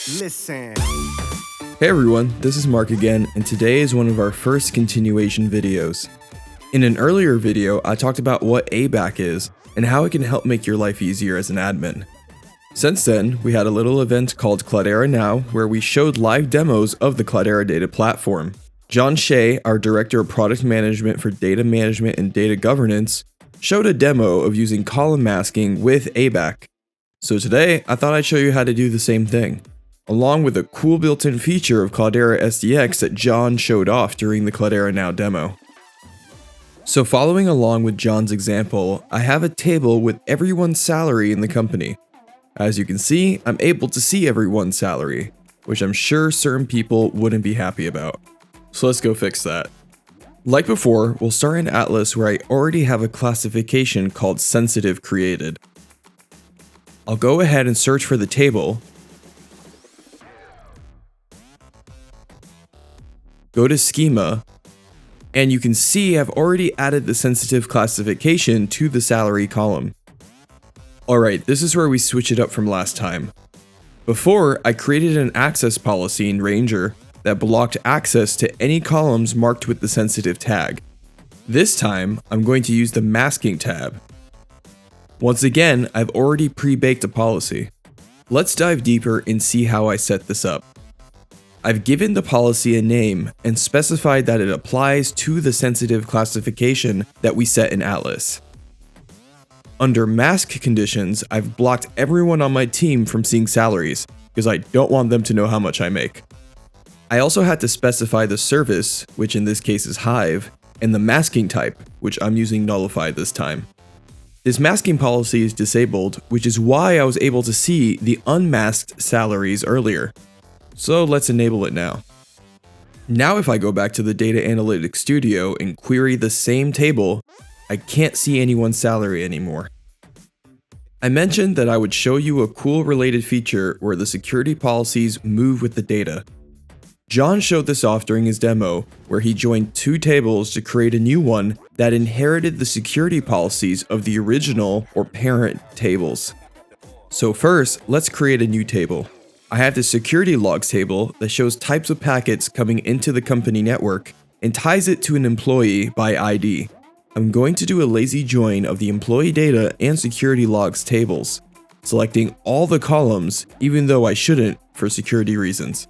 Listen. Hey everyone, this is Mark again, and today is one of our first continuation videos. In an earlier video, I talked about what ABAC is and how it can help make your life easier as an admin. Since then, we had a little event called Cloudera Now where we showed live demos of the Cloudera data platform. Jonathan Hsieh, our Director of Product Management for Data Management and Data Governance, showed a demo of using column masking with ABAC. So today, I thought I'd show you how to do the same thing, along with a cool built-in feature of Cloudera SDX that John showed off during the Cloudera Now demo. So following along with John's example, I have a table with everyone's salary in the company. As you can see, I'm able to see everyone's salary, which I'm sure certain people wouldn't be happy about. So let's go fix that. Like before, we'll start in Atlas where I already have a classification called sensitive created. I'll go ahead and search for the table, go to schema, and you can see I've already added the sensitive classification to the salary column. Alright, this is where we switch it up from last time. Before, I created an access policy in Ranger that blocked access to any columns marked with the sensitive tag. This time, I'm going to use the masking tab. Once again, I've already pre-baked a policy. Let's dive deeper and see how I set this up. I've given the policy a name and specified that it applies to the sensitive classification that we set in Atlas. Under mask conditions, I've blocked everyone on my team from seeing salaries because I don't want them to know how much I make. I also had to specify the service, which in this case is Hive, and the masking type, which I'm using nullified this time. This masking policy is disabled, which is why I was able to see the unmasked salaries earlier. So let's enable it now. Now if I go back to the Data Analytics Studio and query the same table, I can't see anyone's salary anymore. I mentioned that I would show you a cool related feature where the security policies move with the data. John showed this off during his demo, where he joined two tables to create a new one that inherited the security policies of the original or parent tables. So first, let's create a new table. I have the security logs table that shows types of packets coming into the company network and ties it to an employee by ID. I'm going to do a lazy join of the employee data and security logs tables, selecting all the columns even though I shouldn't for security reasons.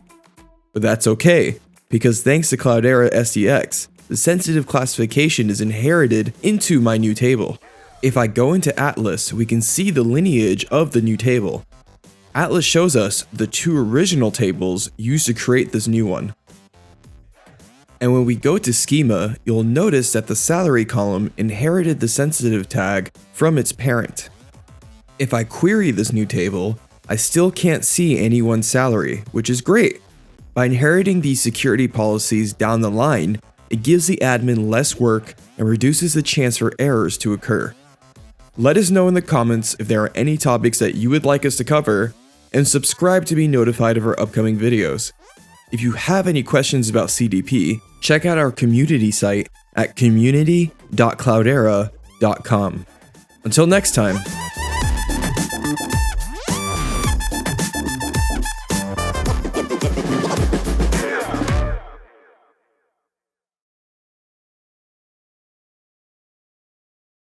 But that's okay, because thanks to Cloudera SDX, the sensitive classification is inherited into my new table. If I go into Atlas, we can see the lineage of the new table. Atlas shows us the two original tables used to create this new one. And when we go to schema, you'll notice that the salary column inherited the sensitive tag from its parent. If I query this new table, I still can't see anyone's salary, which is great. By inheriting these security policies down the line, it gives the admin less work and reduces the chance for errors to occur. Let us know in the comments if there are any topics that you would like us to cover, and subscribe to be notified of our upcoming videos. If you have any questions about CDP, check out our community site at community.cloudera.com. Until next time.